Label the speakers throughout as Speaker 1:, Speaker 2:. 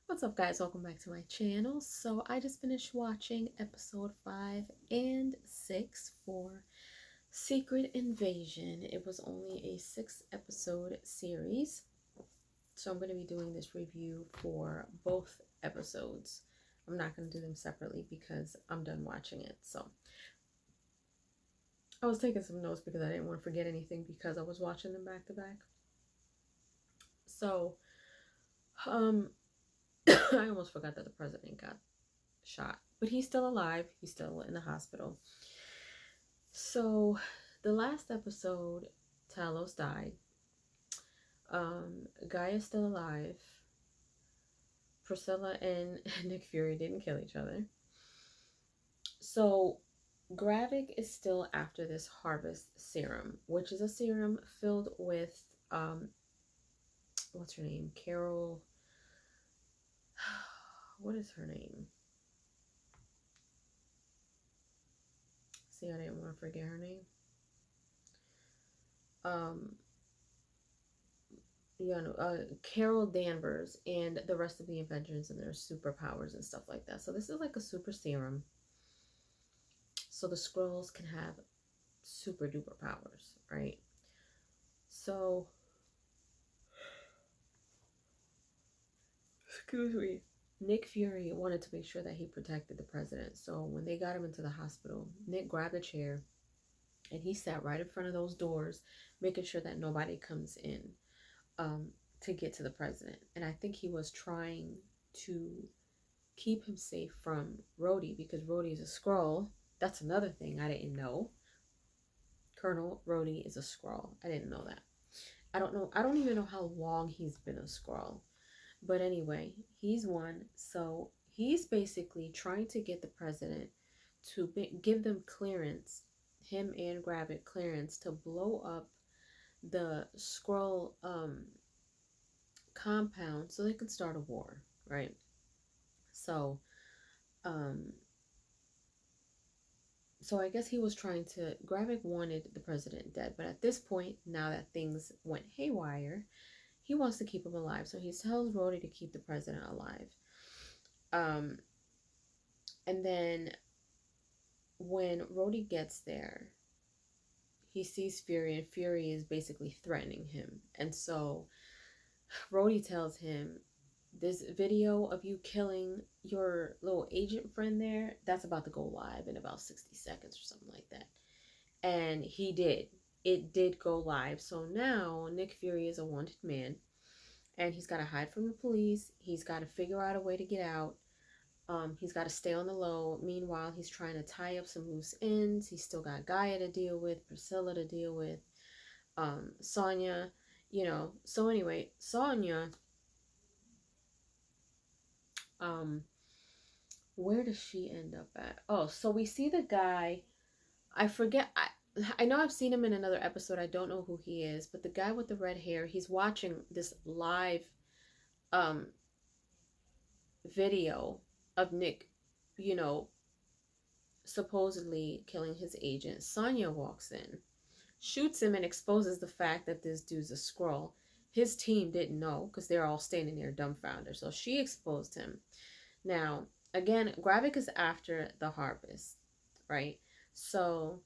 Speaker 1: What's up, guys? Welcome back to my channel. So I just finished watching episode 5 and 6 for Secret Invasion. It was only a 6-episode series, so I'm going to be doing this review for both episodes. I'm not going to do them separately because I'm done watching it. So I was taking some notes because I didn't want to forget anything because I was watching them back to back. So I almost forgot that the president got shot, but he's still alive. He's still in the hospital. So the last episode, Talos died. Gaia's still alive. Priscilla and Nick Fury didn't kill each other. So Gravik is still after this harvest serum, which is a serum filled with what's her name? Carol. What is her name? See, I didn't want to forget her name. Carol Danvers and the rest of the Avengers and their superpowers and stuff like that. So this is like a super serum. So the Skrulls can have super duper powers, right? So, excuse me. Nick Fury wanted to make sure that he protected the president. So when they got him into the hospital, Nick grabbed a chair and he sat right in front of those doors, making sure that nobody comes in to get to the president. And I think he was trying to keep him safe from Rhodey because Rhodey is a Skrull. That's another thing I didn't know. Colonel Rhodey is a Skrull. I didn't know that. I don't even know how long he's been a Skrull. But anyway, he's one. So he's basically trying to get the president to give them clearance, him and Gravik clearance, to blow up the Skrull compound so they can start a war, right? So so I guess he was trying to, Gravik wanted the president dead, but at this point, now that things went haywire, he wants to keep him alive. So he tells Rhodey to keep the president alive. And then when Rhodey gets there, he sees Fury, and Fury is basically threatening him. And so Rhodey tells him, this video of you killing your little agent friend there, that's about to go live in about 60 seconds or something like that. And he did. It did go live. So now Nick Fury is a wanted man. And he's got to hide from the police. He's got to figure out a way to get out. He's got to stay on the low. Meanwhile, he's trying to tie up some loose ends. He's still got Gaia to deal with, Priscilla to deal with, Sonya, you know. So anyway, Sonya, where does she end up at? Oh, so we see the guy. I forget. I know I've seen him in another episode. I don't know who he is, but the guy with the red hair, he's watching this live video of Nick, you know, supposedly killing his agent. Sonya walks in, shoots him, and exposes the fact that this dude's a Skrull. His team didn't know because they're all standing there dumbfounded. So she exposed him. Now, again, Gravik is after the harvest, right? So,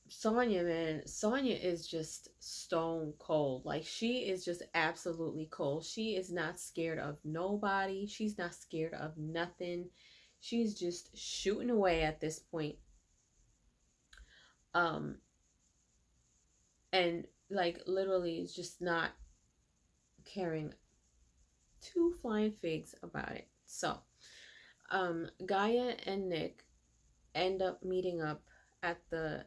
Speaker 1: Sonya, man, Sonya is just stone cold. Like, she is just absolutely cold. She is not scared of nobody. She's not scared of nothing. She's just shooting away at this point. And like literally is just not caring two flying figs about it. So, Gaia and Nick end up meeting up at the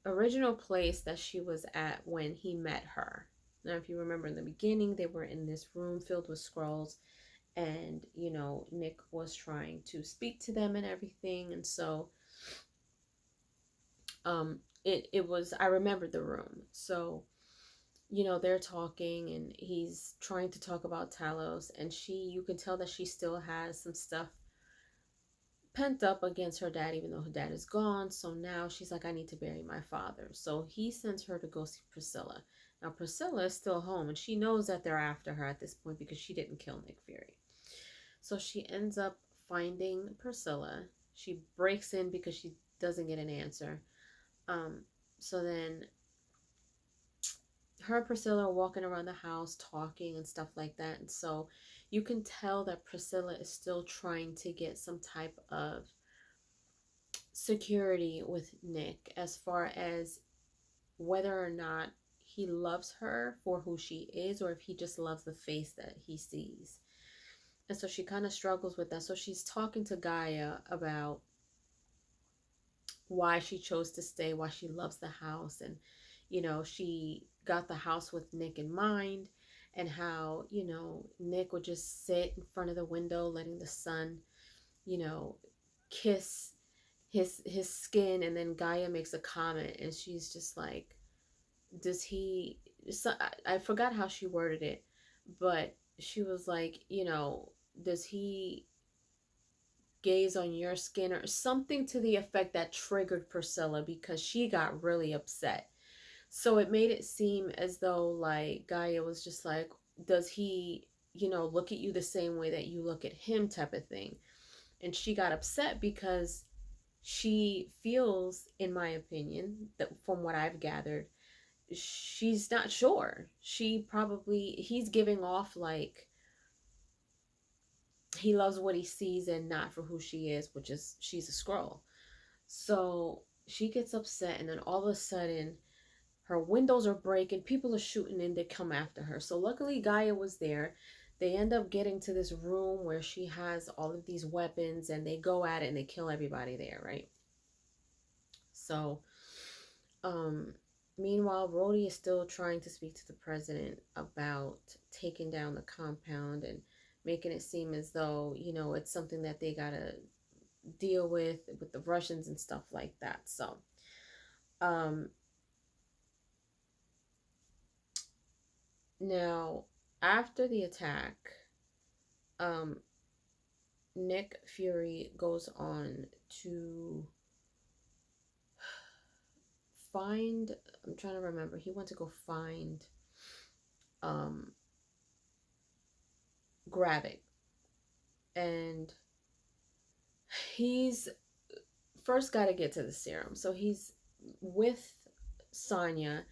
Speaker 1: original place that she was at when he met her. Now, if you remember in the beginning, they were in this room filled with Skrulls, and, you know, Nick was trying to speak to them and everything. And so, it was, I remember the room. So, you know, they're talking and he's trying to talk about Talos, and you can tell that she still has some stuff pent up against her dad, even though her dad is gone. So now she's like, I need to bury my father. So he sends her to go see Priscilla. Now Priscilla is still home, and she knows that they're after her at this point because she didn't kill Nick Fury. So she ends up finding Priscilla. She breaks in because she doesn't get an answer. So then her and Priscilla are walking around the house talking and stuff like that. And so you can tell that Priscilla is still trying to get some type of security with Nick as far as whether or not he loves her for who she is or if he just loves the face that he sees. And so she kind of struggles with that. So she's talking to Gaia about why she chose to stay, why she loves the house. And, she got the house with Nick in mind, and how, Nick would just sit in front of the window, letting the sun, kiss his skin. And then Gaia makes a comment, and she's just like, does he, so I forgot how she worded it, but she was like, does he gaze on your skin, or something to the effect that triggered Priscilla because she got really upset. So it made it seem as though like Gaia was just like, does he, look at you the same way that you look at him, type of thing. And she got upset because she feels, in my opinion, that from what I've gathered, she's not sure. He's giving off like he loves what he sees and not for who she is, which is she's a Skrull. So she gets upset, and then all of a sudden her windows are breaking, people are shooting in, they come after her. So luckily Gaia was there. They end up getting to this room where she has all of these weapons, and they go at it and they kill everybody there, right? So meanwhile, Rhodey is still trying to speak to the president about taking down the compound and making it seem as though, it's something that they gotta deal with the Russians and stuff like that. So now after the attack, Nick Fury goes on to find, I'm trying to remember, he went to go find Gravik, and he's first got to get to the serum. So he's with Sonya,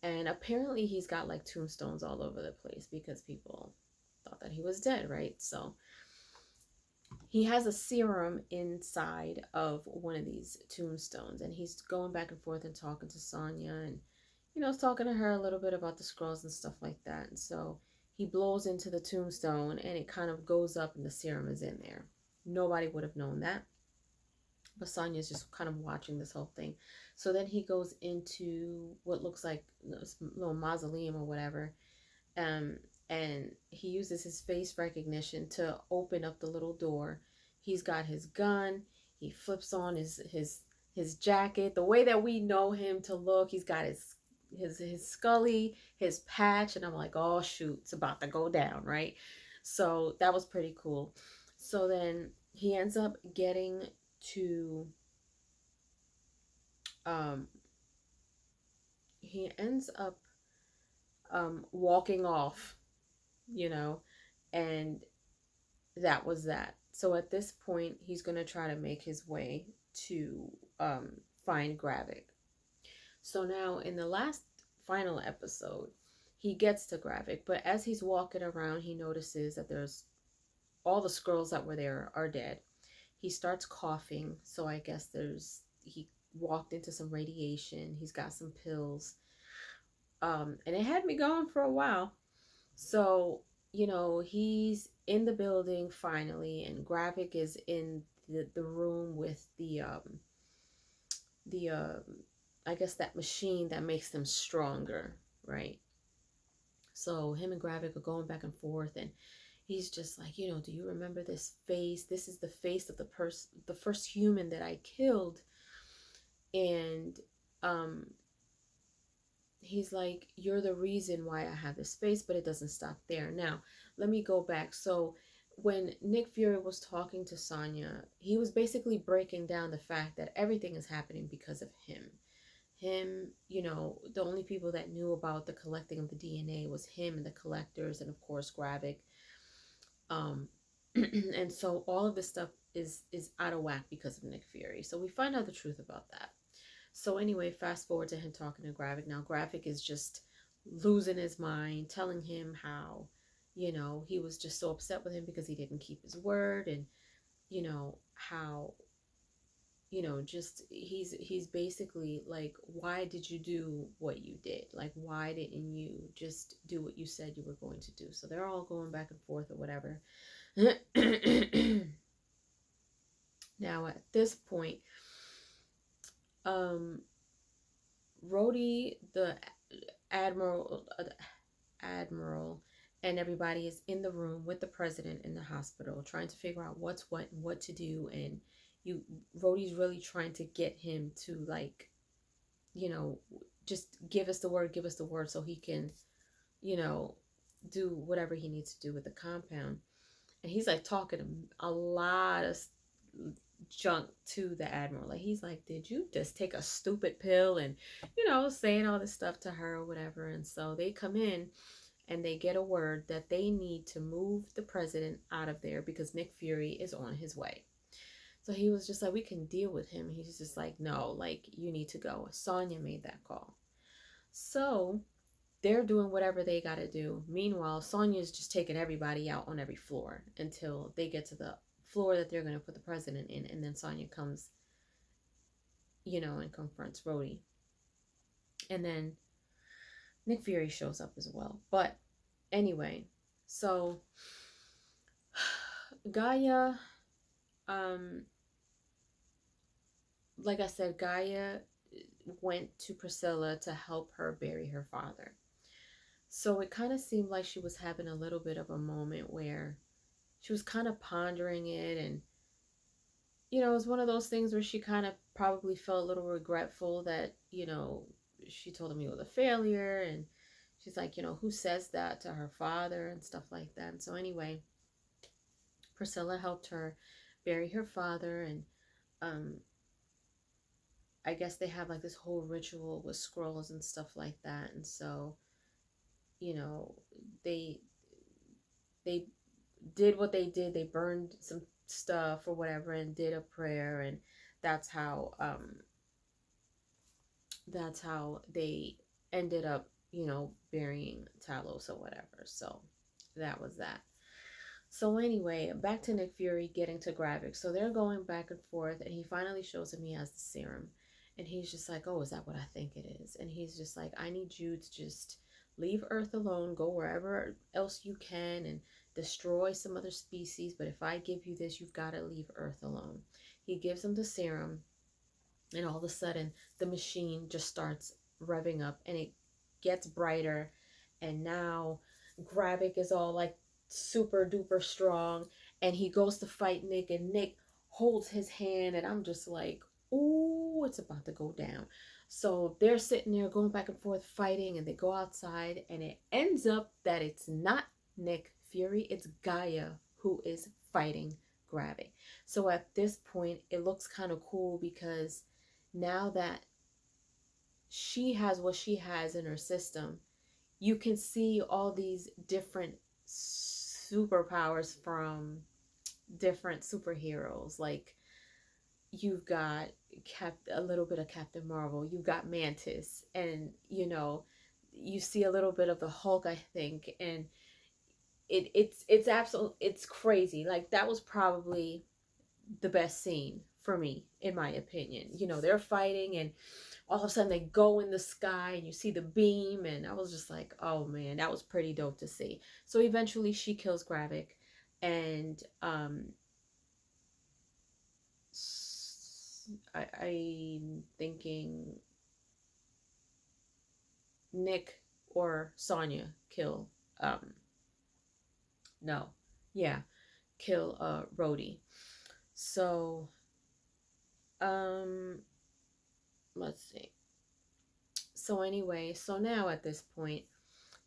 Speaker 1: and apparently he's got like tombstones all over the place because people thought that he was dead, right? So he has a serum inside of one of these tombstones, and he's going back and forth and talking to Sonya, and talking to her a little bit about the Skrulls and stuff like that. And so he blows into the tombstone, and it kind of goes up, and the serum is in there. Nobody would have known that, but Sonya's just kind of watching this whole thing. So then he goes into what looks like a little mausoleum or whatever, and he uses his face recognition to open up the little door. He's got his gun. He flips on his jacket the way that we know him to look. He's got his Scully, his patch, and I'm like, oh shoot, it's about to go down, right? So that was pretty cool. So then he ends up getting to walking off, and that was that. So at this point, he's going to try to make his way to find Gravik. So now in the last final episode, he gets to Gravik, but as he's walking around, he notices that there's all the Skrulls that were there are dead. He starts coughing, so I guess he walked into some radiation. He's got some pills. And it had me going for a while. So, he's in the building finally, and Gravik is in the room with the I guess that machine that makes them stronger, right? So him and Gravik are going back and forth, and he's just like, do you remember this face? This is the face of the first human that I killed. And he's like, you're the reason why I have this face, but it doesn't stop there. Now, let me go back. So when Nick Fury was talking to Sonya, he was basically breaking down the fact that everything is happening because of him. him, you know, the only people that knew about the collecting of the DNA was him and the collectors, and of course Gravik. And so all of this stuff is out of whack because of Nick Fury. So we find out the truth about that. So anyway, fast forward to him talking to Gravik. Now Gravik is just losing his mind, telling him how, you know, he was just so upset with him because he didn't keep his word, and you know how, you know, just he's basically like, why did you do what you did? Like, why didn't you just do what you said you were going to do? So they're all going back and forth or whatever. Now at this point, Rhodey, the admiral, and everybody is in the room with the president in the hospital, trying to figure out what's what and what to do. And Rhodey's really trying to get him to, like, you know, just give us the word, so he can, you know, do whatever he needs to do with the compound. And he's like talking a lot of junk to the admiral. Like, he's like, did you just take a stupid pill? And, you know, saying all this stuff to her or whatever. And so they come in and they get a word that they need to move the president out of there because Nick Fury is on his way. So he was just like, we can deal with him. He's just like, no, like, you need to go. Sonya made that call. So they're doing whatever they got to do. Meanwhile, Sonya's just taking everybody out on every floor until they get to the floor that they're going to put the president in. And then Sonya comes, you know, and confronts Rhodey. And then Nick Fury shows up as well. But anyway, so Gaia, like I said, Gaia went to Priscilla to help her bury her father. So it kind of seemed like she was having a little bit of a moment where she was kind of pondering it. And, you know, it was one of those things where she kind of probably felt a little regretful that, you know, she told him he was a failure. And she's like, you know, who says that to her father and stuff like that. And so anyway, Priscilla helped her bury her father. And I guess they have like this whole ritual with scrolls and stuff like that. And so, you know, they did what they did. They burned some stuff or whatever and did a prayer, and that's how they ended up, you know, burying Talos or whatever. So that was that. So anyway, back to Nick Fury getting to Gravik. So they're going back and forth, and he finally shows him he has the serum. And he's just like, oh, is that what I think it is? And he's just like, I need you to just leave Earth alone, go wherever else you can and destroy some other species. But if I give you this, you've got to leave Earth alone. He gives him the serum, and all of a sudden, the machine just starts revving up, and it gets brighter. And now Gravik is all like super duper strong, and he goes to fight Nick, and Nick holds his hand, and I'm just like, ooh, it's about to go down. So they're sitting there going back and forth fighting, and they go outside, and it ends up that it's not Nick Fury, it's Gaia who is fighting Gravik. So at this point, it looks kind of cool because now that she has what she has in her system, you can see all these different superpowers from different superheroes. Like, you've got a little bit of Captain Marvel, you've got Mantis, and, you know, you see a little bit of the Hulk, I think, and it's absolutely, it's crazy. Like, that was probably the best scene for me, in my opinion. You know, they're fighting, and all of a sudden they go in the sky, and you see the beam, and I was just like, oh man, that was pretty dope to see. So eventually she kills Gravik, and I'm thinking Nick or Sonya kill kill Rhodey. So let's see. So anyway, so now at this point,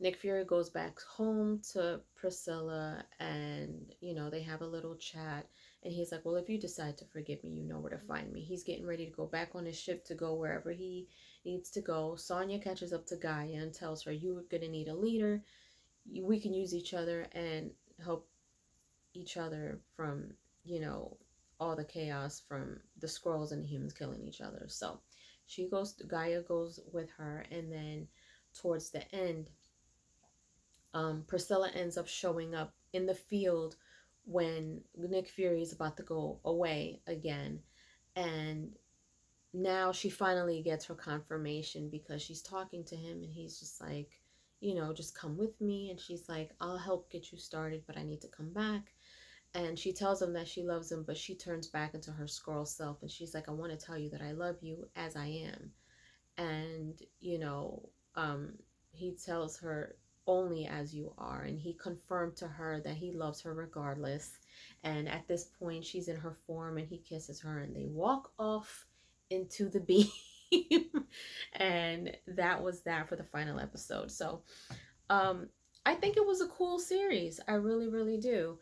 Speaker 1: Nick Fury goes back home to Priscilla, and they have a little chat, and he's like, well, if you decide to forgive me, you know where to find me. He's getting ready to go back on his ship to go wherever he needs to go. Sonya catches up to Gaia and tells her, you're gonna need a leader. We can use each other and help each other from all the chaos from the Skrulls and the humans killing each other. So Gaia goes with her, and then towards the end, Priscilla ends up showing up in the field when Nick Fury is about to go away again. And now she finally gets her confirmation, because she's talking to him and he's just like, just come with me. And she's like, I'll help get you started, but I need to come back. And she tells him that she loves him, but she turns back into her Skrull self, and she's like, I want to tell you that I love you as I am. And he tells her, only as you are. And he confirmed to her that he loves her regardless. And at this point, she's in her form, and he kisses her, and they walk off into the beam. And that was that for the final episode. So I think it was a cool series. I really, really do.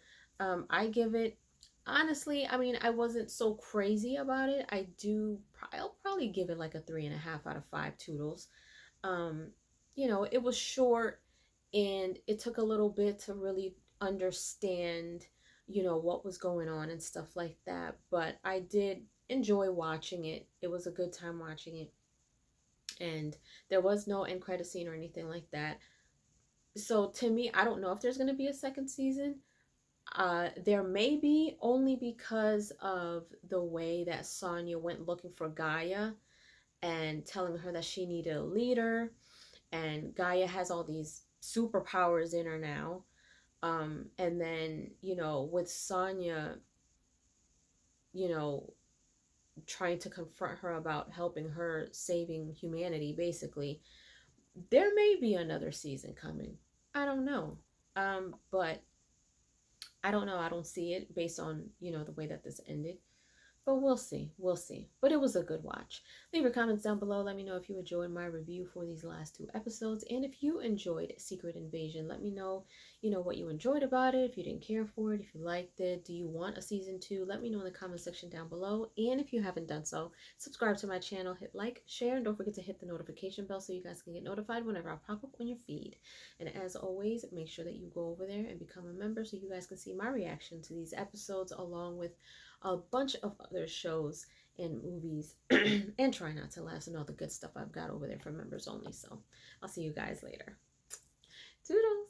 Speaker 1: I give it, honestly, I mean, I wasn't so crazy about it. I'll probably give it like a 3.5 out of 5 toodles. It was short, and it took a little bit to really understand, what was going on and stuff like that. But I did enjoy watching it. It was a good time watching it. And there was no end credit scene or anything like that. So to me, I don't know if there's going to be a second season. There may be, only because of the way that Sonya went looking for Gaia and telling her that she needed a leader, and Gaia has all these superpowers in her now. And then, with Sonya, trying to confront her about helping her saving humanity, basically, there may be another season coming. I don't know. But I don't know. I don't see it based on, the way that this ended. But we'll see. We'll see. But it was a good watch. Leave your comments down below. Let me know if you enjoyed my review for these last 2 episodes. And if you enjoyed Secret Invasion, let me know, what you enjoyed about it. If you didn't care for it, if you liked it, do you want a season 2? Let me know in the comment section down below. And if you haven't done so, subscribe to my channel, hit like, share, and don't forget to hit the notification bell so you guys can get notified whenever I pop up on your feed. And as always, make sure that you go over there and become a member so you guys can see my reaction to these episodes, along with a bunch of other shows and movies, and try not to laugh, and all the good stuff I've got over there for members only. So I'll see you guys later. Toodles.